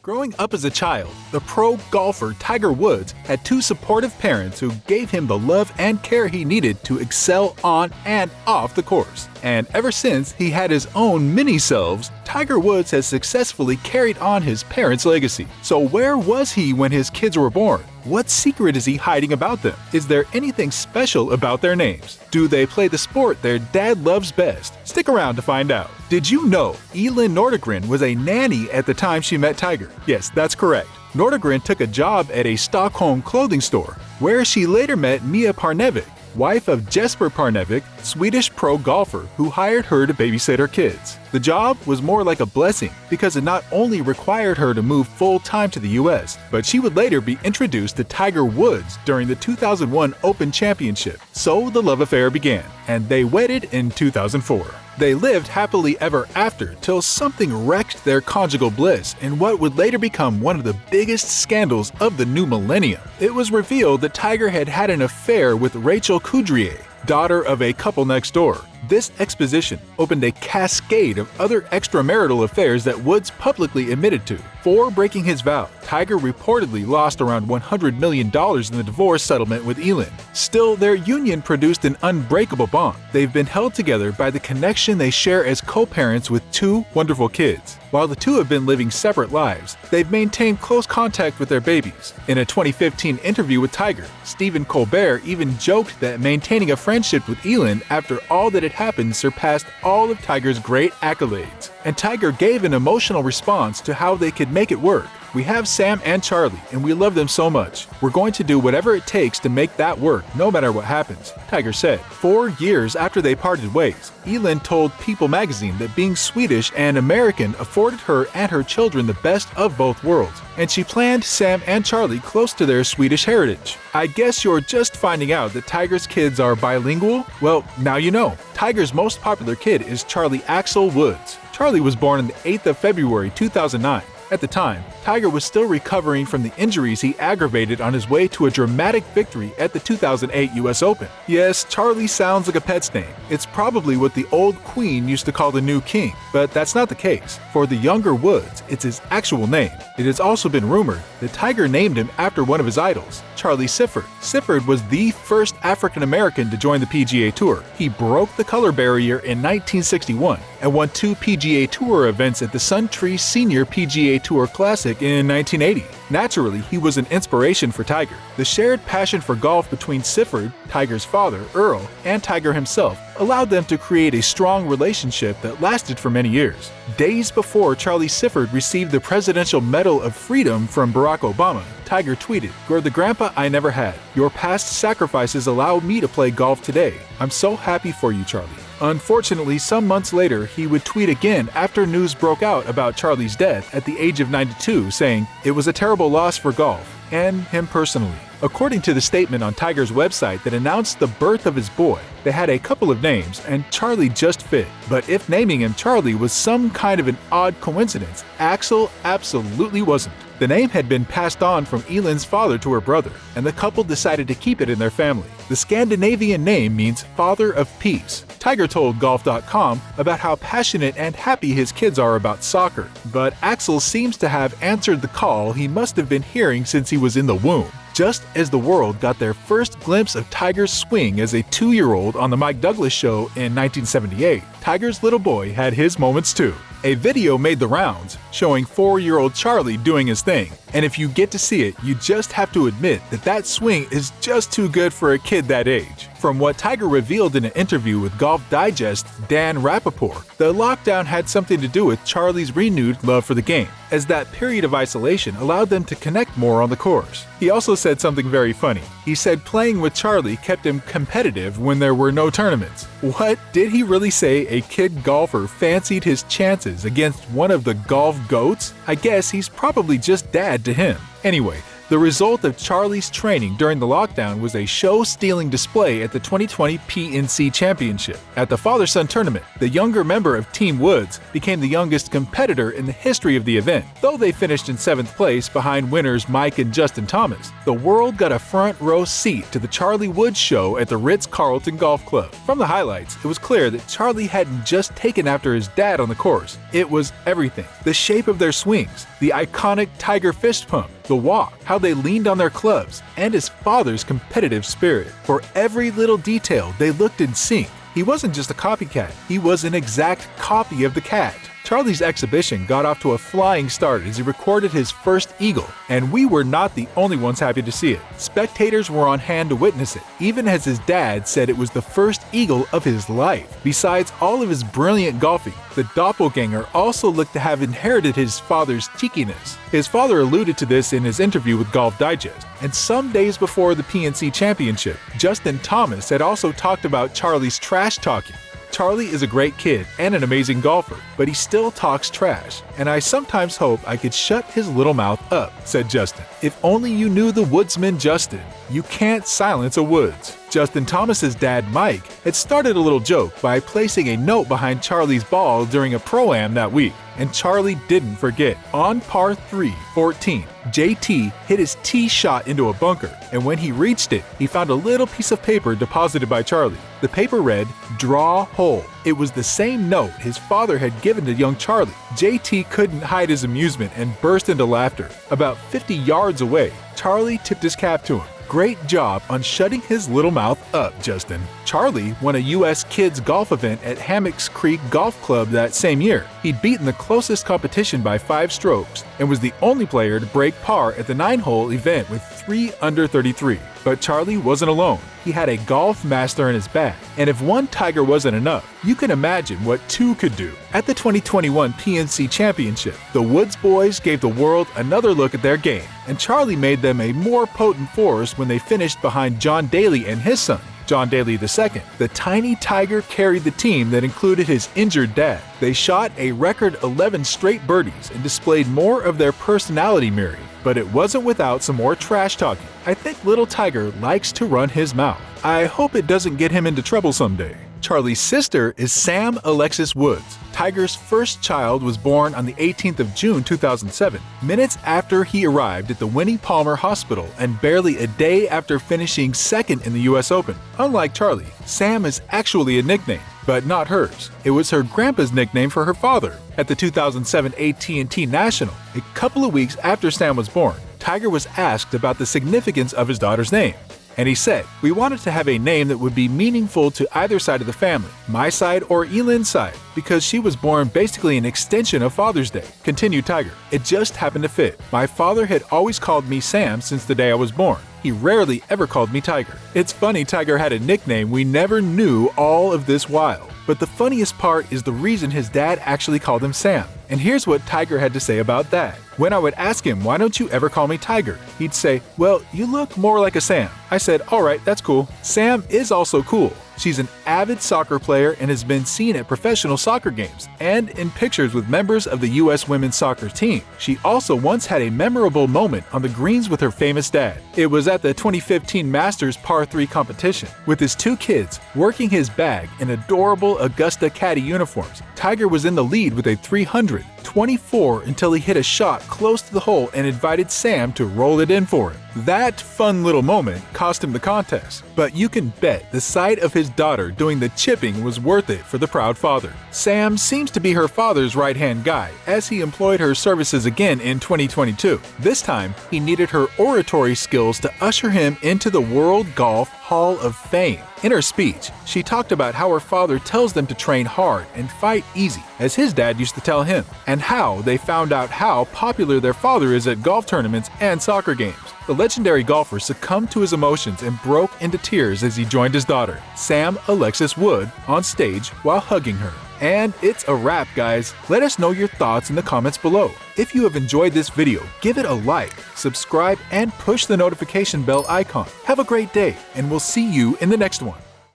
Growing up as a child, the pro golfer Tiger Woods had two supportive parents who gave him the love and care he needed to excel on and off the course. And ever since he had his own mini-selves, Tiger Woods has successfully carried on his parents' legacy. So where was he when his kids were born? What secret is he hiding about them? Is there anything special about their names? Do they play the sport their dad loves best? Stick around to find out. Did you know Elin Nordegrin was a nanny at the time she met Tiger? Yes, that's correct. Nordegrin took a job at a Stockholm clothing store, where she later met Mia Parnevik, wife of Jesper Parnevik, Swedish pro golfer who hired her to babysit her kids. The job was more like a blessing because it not only required her to move full-time to the US, but she would later be introduced to Tiger Woods during the 2001 Open Championship. So the love affair began, and they wedded in 2004. They lived happily ever after till something wrecked their conjugal bliss in what would later become one of the biggest scandals of the new millennium. It was revealed that Tiger had had an affair with Rachel Coudrier, daughter of a couple next door. This exposition opened a cascade of other extramarital affairs that Woods publicly admitted to. For breaking his vow, Tiger reportedly lost around $100 million in the divorce settlement with Elin. Still, their union produced an unbreakable bond. They've been held together by the connection they share as co-parents with two wonderful kids. While the two have been living separate lives, they've maintained close contact with their babies. In a 2015 interview with Tiger, Stephen Colbert even joked that maintaining a friendship with Elin after all that had happened surpassed all of Tiger's great accolades. And Tiger gave an emotional response to how they could make it work. "We have Sam and Charlie, and we love them so much. We're going to do whatever it takes to make that work, no matter what happens," Tiger said. 4 years after they parted ways, Elin told People magazine that being Swedish and American afforded her and her children the best of both worlds, and she planned Sam and Charlie close to their Swedish heritage. I guess you're just finding out that Tiger's kids are bilingual? Well, now you know. Tiger's most popular kid is Charlie Axel Woods. Charlie was born on the 8th of February 2009. At the time, Tiger was still recovering from the injuries he aggravated on his way to a dramatic victory at the 2008 US Open. Yes, Charlie sounds like a pet's name. It's probably what the old queen used to call the new king, but that's not the case. For the younger Woods, it's his actual name. It has also been rumored that Tiger named him after one of his idols, Charlie Sifford. Sifford was the first African-American to join the PGA Tour. He broke the color barrier in 1961 and won 2 PGA Tour events at the Suntree Senior PGA Tour Classic in 1980. Naturally, he was an inspiration for Tiger. The shared passion for golf between Sifford, Tiger's father, Earl, and Tiger himself allowed them to create a strong relationship that lasted for many years. Days before Charlie Sifford received the Presidential Medal of Freedom from Barack Obama, Tiger tweeted, "You're the grandpa I never had. Your past sacrifices allow me to play golf today. I'm so happy for you, Charlie." Unfortunately, some months later, he would tweet again after news broke out about Charlie's death at the age of 92, saying, "It was a terrible loss for golf, and him personally." According to the statement on Tiger's website that announced the birth of his boy, they had a couple of names, and Charlie just fit. But if naming him Charlie was some kind of an odd coincidence, Axel absolutely wasn't. The name had been passed on from Elin's father to her brother, and the couple decided to keep it in their family. The Scandinavian name means Father of Peace. Tiger told Golf.com about how passionate and happy his kids are about soccer, but Axel seems to have answered the call he must have been hearing since he was in the womb. Just as the world got their first glimpse of Tiger's swing as a 2-year-old on the Mike Douglas Show in 1978, Tiger's little boy had his moments too. A video made the rounds showing 4-year-old Charlie doing his thing, and if you get to see it, you just have to admit that that swing is just too good for a kid that age. From what Tiger revealed in an interview with Golf Digest Dan Rappaport, the lockdown had something to do with Charlie's renewed love for the game, as that period of isolation allowed them to connect more on the course. He also said something very funny. He said playing with Charlie kept him competitive when there were no tournaments. What? Did he really say a kid golfer fancied his chances against one of the golf goats? I guess he's probably just dad to him. Anyway, The result of Charlie's training during the lockdown was a show-stealing display at the 2020 PNC Championship. At the father-son tournament, the younger member of Team Woods became the youngest competitor in the history of the event. Though they finished in 7th place behind winners Mike and Justin Thomas, the world got a front-row seat to the Charlie Woods show at the Ritz-Carlton Golf Club. From the highlights, it was clear that Charlie hadn't just taken after his dad on the course. It was everything. The shape of their swings, the iconic Tiger fist pump, the walk, how they leaned on their clubs, and his father's competitive spirit. For every little detail, they looked in sync. He wasn't just a copycat, he was an exact copy of the cat. Charlie's exhibition got off to a flying start as he recorded his first eagle, and we were not the only ones happy to see it. Spectators were on hand to witness it, even as his dad said it was the first eagle of his life. Besides all of his brilliant golfing, the doppelganger also looked to have inherited his father's cheekiness. His father alluded to this in his interview with Golf Digest, and some days before the PNC Championship, Justin Thomas had also talked about Charlie's trash talking. Charlie is a great kid and an amazing golfer, but he still talks trash, and I sometimes hope I could shut his little mouth up, said Justin. If only you knew the woodsman Justin. You can't silence a Woods. Justin Thomas's dad, Mike, had started a little joke by placing a note behind Charlie's ball during a pro-am that week, and Charlie didn't forget. On par 3, 14, JT hit his tee shot into a bunker, and when he reached it, he found a little piece of paper deposited by Charlie. The paper read, "Draw hole." It was the same note his father had given to young Charlie. JT couldn't hide his amusement and burst into laughter. About 50 yards away, Charlie tipped his cap to him. Great job on shutting his little mouth up, Justin. Charlie won a U.S. kids golf event at Hammocks Creek Golf Club that same year. He'd beaten the closest competition by 5 strokes and was the only player to break par at the 9-hole event with 3 under 33. But Charlie wasn't alone. He had a golf master in his bag, and if one Tiger wasn't enough, you can imagine what 2 could do. At the 2021 PNC Championship, the Woods boys gave the world another look at their game, and Charlie made them a more potent force when they finished behind John Daly and his son, John Daly II. The tiny Tiger carried the team that included his injured dad. They shot a record 11 straight birdies and displayed more of their personality mirroring. But it wasn't without some more trash talking. I think little Tiger likes to run his mouth. I hope it doesn't get him into trouble someday. Charlie's sister is Sam Alexis Woods. Tiger's first child was born on the 18th of June 2007, minutes after he arrived at the Winnie Palmer Hospital and barely a day after finishing second in the US Open. Unlike Charlie, Sam is actually a nickname, but not hers. It was her grandpa's nickname for her father. At the 2007 AT&T National, a couple of weeks after Sam was born, Tiger was asked about the significance of his daughter's name. And he said, "We wanted to have a name that would be meaningful to either side of the family, my side or Elin's side, because she was born basically an extension of Father's Day," continued Tiger. "It just happened to fit. My father had always called me Sam since the day I was born. He rarely ever called me Tiger." It's funny Tiger had a nickname we never knew all of this while. But the funniest part is the reason his dad actually called him Sam. And here's what Tiger had to say about that. When I would ask him, "Why don't you ever call me Tiger?" he'd say, "Well, you look more like a Sam." I said, "Alright, that's cool." Sam is also cool. She's an avid soccer player and has been seen at professional soccer games and in pictures with members of the U.S. women's soccer team. She also once had a memorable moment on the greens with her famous dad. It was at the 2015 Masters Par 3 competition. With his 2 kids working his bag in adorable Augusta caddy uniforms, Tiger was in the lead with a 324 until he hit a shot close to the hole and invited Sam to roll it in for him. That fun little moment cost him the contest, but you can bet the sight of his daughter doing the chipping was worth it for the proud father. Sam seems to be her father's right-hand guy, as he employed her services again in 2022. This time, he needed her oratory skills to usher him into the World Golf Hall of Fame. In her speech, she talked about how her father tells them to train hard and fight easy, as his dad used to tell him, and how they found out how popular their father is at golf tournaments and soccer games. The legendary golfer succumbed to his emotions and broke into tears as he joined his daughter, Sam Alexis Woods, on stage while hugging her. And it's a wrap, guys. Let us know your thoughts in the comments below. If you have enjoyed this video, give it a like, subscribe, and push the notification bell icon. Have a great day, and we'll see you in the next one.